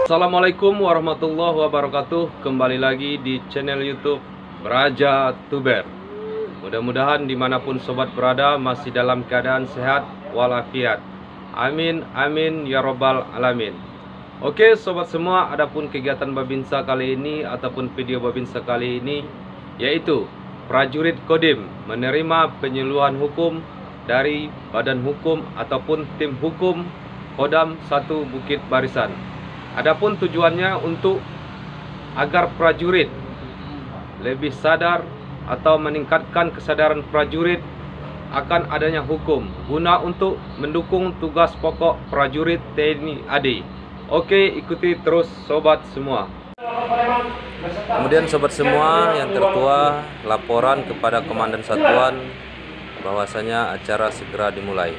Assalamualaikum warahmatullahi wabarakatuh. Kembali lagi di channel YouTube Raja Tuber. Mudah-mudahan dimanapun sobat berada masih dalam keadaan sehat walafiat. Amin amin ya robbal alamin. Oke sobat semua, adapun kegiatan Babinsa kali ini ataupun video Babinsa kali ini yaitu prajurit Kodim menerima penyuluhan hukum dari badan hukum ataupun tim hukum Kodam 1 Bukit Barisan. Adapun tujuannya untuk agar prajurit lebih sadar atau meningkatkan kesadaran prajurit akan adanya hukum guna untuk mendukung tugas pokok prajurit TNI AD. Oke, ikuti terus sobat semua. Kemudian sobat semua yang tertua, laporan kepada Komandan Satuan bahwasanya acara segera dimulai.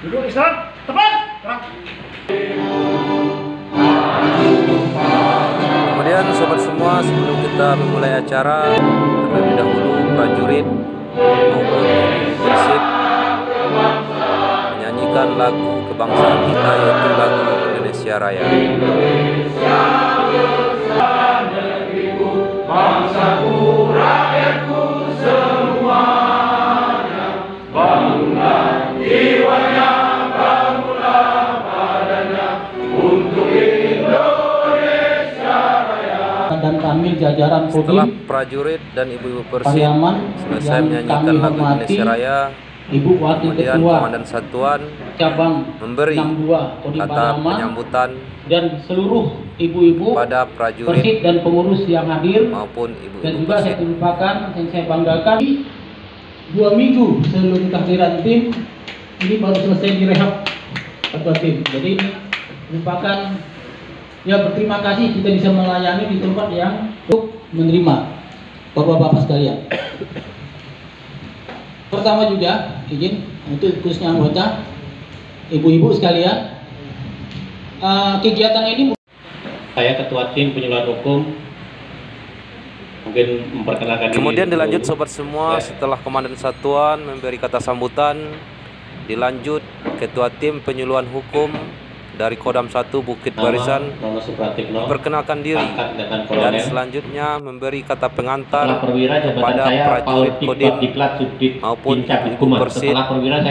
Duduk Islam, tepat. Kemudian sobat semua, sebelum kita memulai acara, terlebih dahulu prajurit maupun persib menyanyikan lagu kebangsaan kita, yaitu lagu Indonesia Raya. Bangsaku, rakyatku semuanya, bangunlah jiwanya, bangunlah badannya untuk Indonesia Raya. Dan kami jajaran Kodim, setelah prajurit dan ibu-ibu persib selesai menyanyikan lagu Indonesia Raya, Ibu Wakil kemudian Ketua Komandan Satuan Cabang memberi 62 Kodim kata Pariaman penyambutan dan seluruh ibu-ibu pada prajurit persib dan pengurus yang hadir, maupun dan ibu-ibu juga saya persib. lupakan yang saya banggakan 2 minggu sebelum kehadiran tim ini baru selesai direhab ketua tim. Jadi ini merupakan ya berterima kasih kita bisa melayani di tempat yang untuk menerima bapak-bapak sekalian. Pertama juga izin untuk khususnya anggota ibu-ibu sekalian, kegiatan ini saya ketua tim penyuluhan hukum mungkin memperkenalkan diri. Kemudian dilanjut sobat semua, setelah Komandan Satuan memberi kata sambutan, dilanjut ketua tim penyuluhan hukum dari Kodam 1 Bukit Barisan memperkenalkan diri dan selanjutnya memberi kata pengantar kepada prajurit Kodim maupun ibu persib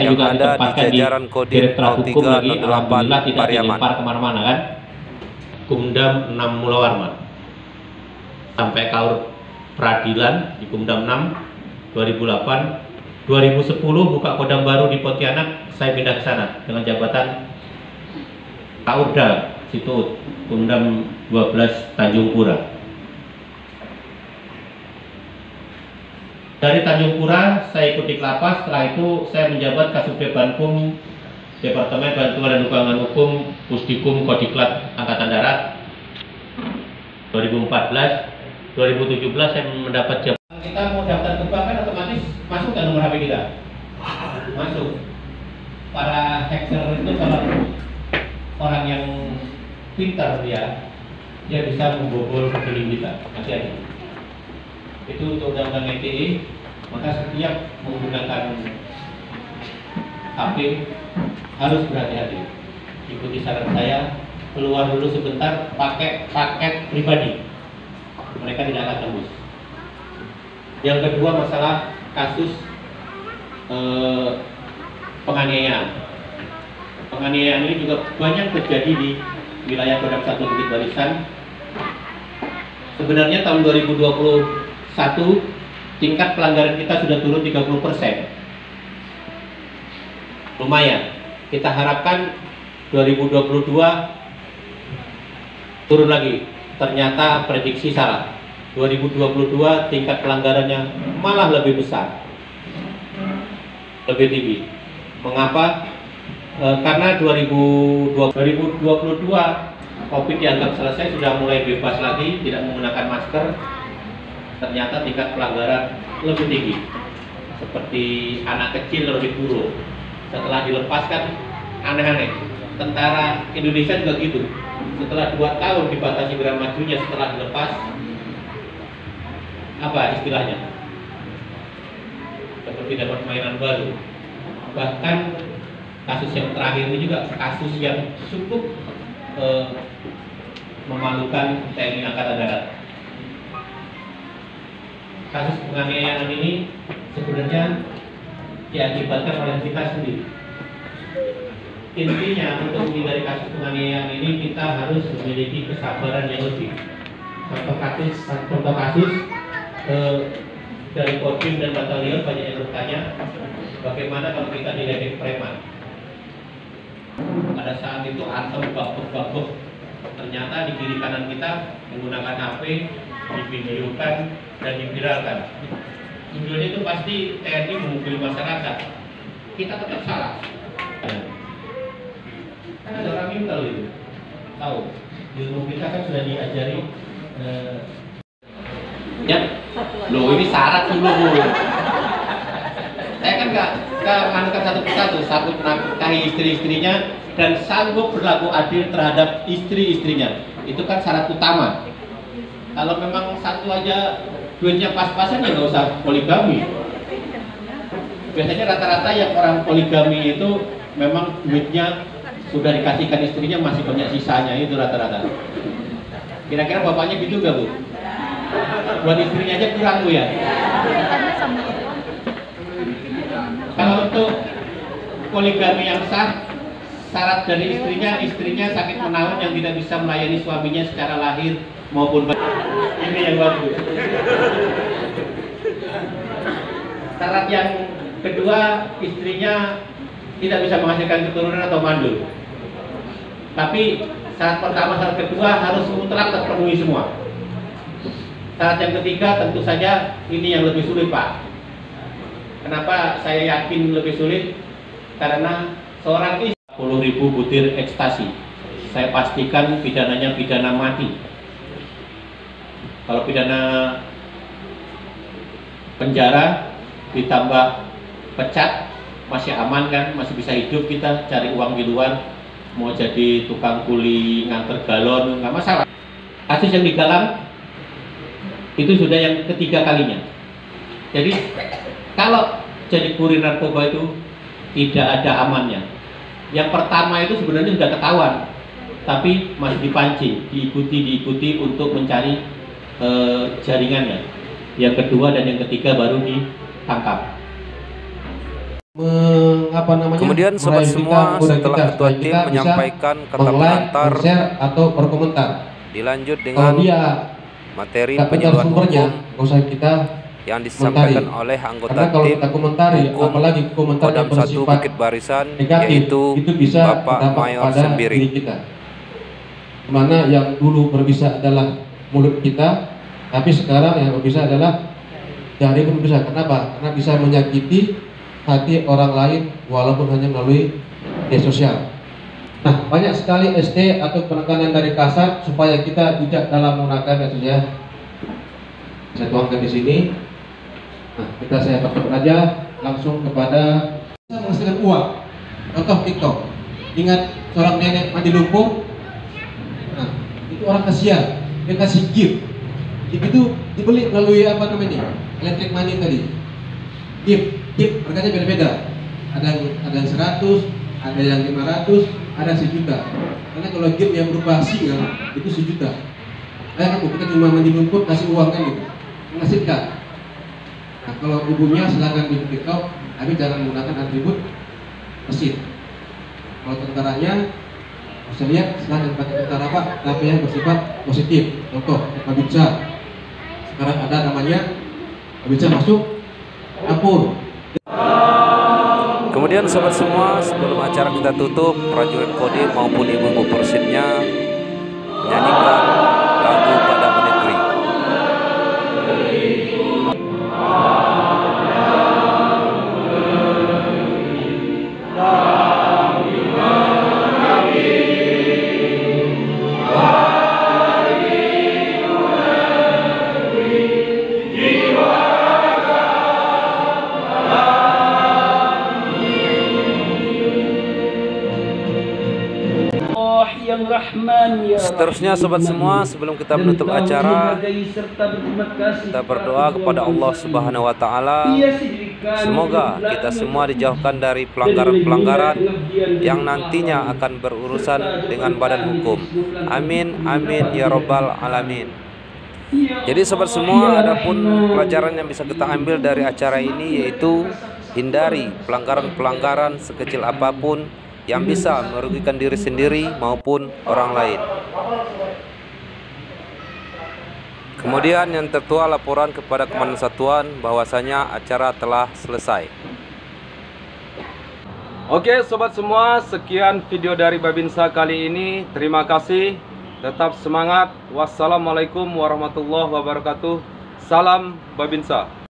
yang ada di jajaran Kodim 0308 Pariaman. Kumdam 6 Mulawarman sampai kaur peradilan di Kumdam 6 2008 2010 buka Kodam baru di Pontianak, saya pindah ke sana dengan jabatan Kaurda situ Kumdam 12 Tanjung Pura. Dari Tanjung Pura saya ikut di Kelapa, setelah itu saya menjabat Kasubdit Bankum Departemen Bantuan dan Dukungan Hukum Pusdikum Kodiklat Angkatan Darat 2014. 2017 saya mendapat jabatan. Kita mau daftar ke bank kan otomatis masuk ke nomor HP kita. Masuk. Para hacker itu kalau orang yang pintar dia bisa membobol rekening kita. Hati-hati. Itu untuk undang-undang ITE, maka setiap menggunakan HP harus berhati-hati. Ikuti saran saya, keluar dulu sebentar pakai paket pribadi. Mereka tidak akan tembus. Yang kedua masalah kasus penganiayaan. Penganiayaan ini juga banyak terjadi di wilayah Kodam 1 Bukit Barisan. Sebenarnya tahun 2021 tingkat pelanggaran kita sudah turun 30%. Lumayan. Kita harapkan 2022 turun lagi. Ternyata prediksi salah. 2022 tingkat pelanggarannya malah lebih besar, lebih tinggi. Mengapa? Karena 2022 COVID dianggap selesai, sudah mulai bebas lagi, tidak menggunakan masker. Ternyata tingkat pelanggaran lebih tinggi. Seperti anak kecil lebih buruk. Setelah dilepaskan aneh-aneh. Tentara Indonesia juga gitu. Setelah 2 tahun dibatasi gerak majunya, setelah dilepas, apa istilahnya? Seperti dapat mainan baru. Bahkan kasus yang terakhir ini juga kasus yang cukup memalukan TNI Angkatan Darat. Kasus penganiayaan ini sebenarnya diakibatkan oleh kita sendiri. Intinya untuk menghindari kasus penganiayaan ini kita harus memiliki kesabaran yang lebih. Contoh kasus dari Kodim dan Batalion banyak yang bertanya, bagaimana kalau kita diledek preman? Pada saat itu antem babuk-babuk, ternyata di kiri kanan kita menggunakan HP, divideokan dan diviralkan. Tujuannya itu pasti TNI memukuli masyarakat. Kita tetap salah. Kan ada orang intel itu, tahu. Ilmu kita kan sudah diajari. Ya, loh ini syarat dulu. Saya kan nggak menganukan satu persatu, sanggup menafkahi istri-istrinya dan sanggup berlaku adil terhadap istri-istrinya. Itu kan syarat utama. Kalau memang satu aja duitnya pas-pasan ya nggak usah poligami. Biasanya rata-rata yang orang poligami itu memang duitnya sudah dikasihkan istrinya masih banyak sisanya, itu rata-rata. Kira-kira bapaknya gitu nggak, Bu? Buat istrinya aja kurang, Bu, ya? Kalau untuk poligami yang sah, syarat dari istrinya sakit menawan yang tidak bisa melayani suaminya secara lahir maupun batin. Ini yang bagus. Syarat yang kedua, istrinya tidak bisa menghasilkan keturunan atau mandul. Tapi syarat pertama, syarat kedua harus mutlak terpenuhi semua. Syarat yang ketiga tentu saja ini yang lebih sulit, Pak. Kenapa saya yakin lebih sulit? Karena seorang istri 10.000 butir ekstasi. Saya pastikan pidananya pidana mati. Kalau pidana penjara ditambah pecat, masih aman kan? Masih bisa hidup kita, cari uang di luar. Mau jadi tukang kuli nganter galon, nggak masalah. Kasus yang digalang itu sudah yang ketiga kalinya. Jadi kalau jadi kurir narkoba itu tidak ada amannya. Yang pertama itu sebenarnya sudah ketahuan, tapi masih dipancing, diikuti untuk mencari jaringannya. Yang kedua dan yang ketiga baru ditangkap. Kemudian sobat semua, setelah ketua tim menyampaikan kata pengantar atau berkomentar, dilanjut dengan materi penyuluhan hukum yang disampaikan oleh anggota tim hukum Kodam 1 Bukit Barisan, yaitu Bapak Mayor Sembiring. Mana yang dulu berbisa adalah mulut kita, tapi sekarang yang berbisa adalah jari pun bisa. Kenapa? Karena bisa menyakiti hati orang lain walaupun hanya melalui media sosial. Nah, banyak sekali ST atau penekanan dari kasat supaya kita bijak dalam menggunakan medsos ya. Saya tuangkan di sini. Nah, saya percepat aja langsung kepada menghasilkan uang. Contoh TikTok. Ingat seorang nenek mandi lumpur. Nah, itu orang kasihan. Dia kasih gift. Gift itu dibeli melalui apa namanya? Electric money tadi. Gift harganya beda-beda. Ada yang 100, ada yang 500, ada 1 juta. Karena kalau gift yang berupa single itu 1 juta. Kita cuma mandi lumpur kasih uang kan gitu. Menghasilkan. Nah, kalau ibunya silakan di TikTok, tapi jangan menggunakan atribut mesin. Kalau tentaranya, bisa lihat silakan pakai tentara Pak, tapi yang bersifat positif. Contoh, Babinsa. Sekarang ada namanya Babinsa masuk dapur. Kemudian sobat semua, sebelum acara kita tutup, prajurit Kodim maupun ibu-ibu Persibnya menyanyikan lagu Padamu Negeri. Seterusnya sobat semua, sebelum kita menutup acara, kita berdoa kepada Allah Subhanahu wa taala Semoga kita semua dijauhkan dari pelanggaran-pelanggaran yang nantinya akan berurusan dengan badan hukum. Amin, amin, ya robbal alamin. Jadi sobat semua, adapun pelajaran yang bisa kita ambil dari acara ini yaitu hindari pelanggaran-pelanggaran sekecil apapun yang bisa merugikan diri sendiri maupun orang lain. Kemudian yang tertua laporan kepada Komandan Satuan bahwasanya acara telah selesai. Oke sobat semua, sekian video dari Babinsa kali ini. Terima kasih. Tetap semangat. Wassalamualaikum warahmatullahi wabarakatuh. Salam Babinsa.